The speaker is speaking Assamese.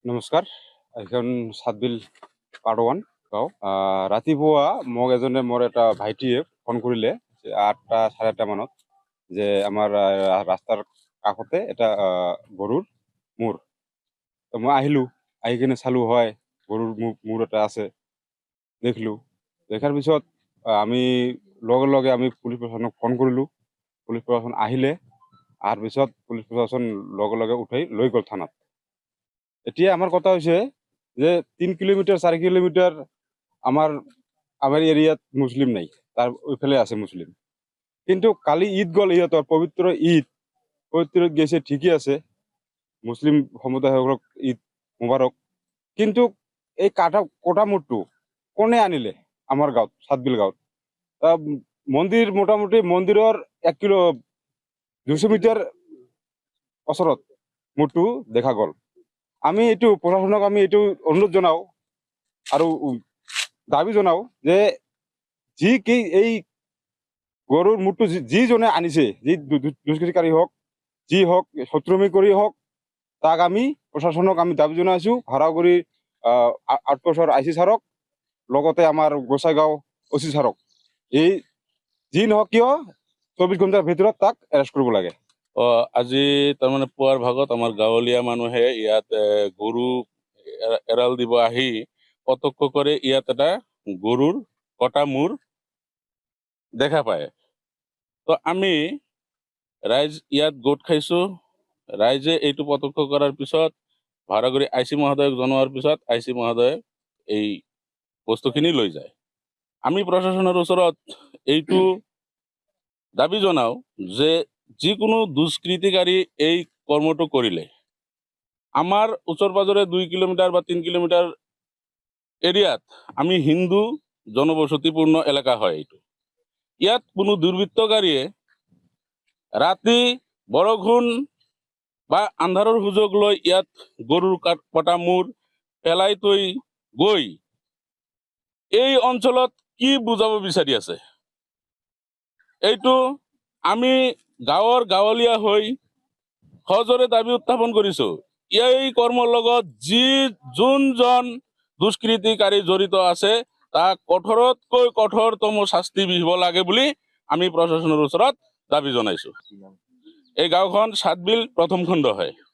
নমস্কাৰ। এখন চাটবিল পাৰ্ট 1 গাঁও। ৰাতিপুৱা মোক এজনে মোৰ এটা ভাইটিয়ে ফোন কৰিলে যে 8টা 8:30 মানত যে আমাৰ ৰাস্তাৰ কাষতে এটা গৰুৰ মূৰ। তো মই আহিলোঁ, আহি কিনে চালোঁ হয় গৰুৰ মূৰ এটা আছে। দেখিলোঁ, দেখাৰ পিছত আমি লগে লগে আমি পুলিচ প্ৰশাসনক ফোন কৰিলোঁ। পুলিচ প্ৰশাসন আহিলে, অহাৰ পিছত পুলিচ প্ৰশাসন লগে লগে উঠাই লৈ গ'ল থানাত। এতিয়া আমার কথা হয়েছে যে 3 কিলোমিটার 4 কিলোমিটার আমার আমার এরিয়াত মুসলিম নাই, তার ওইফালে আছে মুসলিম। কিন্তু কালি ঈদ গল, ইহতর পবিত্র ঈদ, পবিত্র ঈদ গেছে ঠিকই আছে, মুসলিম সমুদায়সকলক ঈদ মুবারক। কিন্তু এই কোটামুটটো কোনে আনিলে আমার গাঁৱত, সাতবিল গাঁৱত? মন্দিৰ মোটামুটি মন্দিৰেৰ 200 মিটাৰ ওচৰত মূৰটো দেখা গ'ল। আমি এইটো প্ৰশাসনক আমি এইটো অনুৰোধ জনাওঁ আৰু দাবী জনাওঁ যে এই গৰুৰ মূৰটো যিজনে আনিছে, যি দুষ্কৃতিকাৰী হওক, যি হওক, শত্ৰুমি কৰি হওক, তাক আমি প্ৰশাসনক আমি দাবী জনাইছোঁ। ভাড়াগুৰি আউটপোষ্টৰ IC ছাৰক, লগতে আমাৰ গোসাইগাঁও OC ছাৰক, এই যি নহওক কিয় 24 ঘণ্টাৰ ভিতৰত তাক এৰেষ্ট কৰিব লাগে। আজি তাৰমানে পুৱাৰ ভাগত আমাৰ গাঁৱলীয়া মানুহে ইয়াত গৰু এৰাল দিব আহি প্ৰত্যক্ষ কৰে ইয়াত এটা গৰুৰ কটা মূৰ দেখা পায়। তো আমি ৰাইজ ইয়াত গোট খাইছোঁ। ৰাইজে এইটো প্ৰত্যক্ষ কৰাৰ পিছত ভাড়াগুৰি IC মহোদয়ক জনোৱাৰ পিছত IC মহোদয়ে এই বস্তুখিনি লৈ যায়। আমি প্ৰশাসনৰ ওচৰত এইটো দাবী জনাওঁ যে যিকোনো দুষ্কৃতিকাৰী এই কৰ্মটো কৰিলে আমাৰ ওচৰ পাজৰে 2 কিলোমিটাৰ বা 3 কিলোমিটাৰ এৰিয়াত আমি হিন্দু জনবসতিপূৰ্ণ এলেকা হয়। এইটো ইয়াত কোনো দুৰ্বৃত্তকাৰীয়ে ৰাতি বৰষুণ বা আন্ধাৰৰ সুযোগ লৈ ইয়াত গৰুৰ কটা মূৰ পেলাই থৈ গৈ এই অঞ্চলত কি বুজাব বিচাৰি আছে, এইটো আমি গাঁৱৰ গাঁৱলীয়া হৈ সজোৰে দাবী উত্থাপন কৰিছোঁ। এই কৰ্মৰ লগত যোনজন দুষ্কৃতিকাৰী জড়িত আছে তাক কঠোৰতকৈ কঠোৰতম শাস্তি বিহিব লাগে বুলি আমি প্ৰশাসনৰ ওচৰত দাবী জনাইছোঁ। এই গাঁওখন সাতবিল প্ৰথম খণ্ড হয়।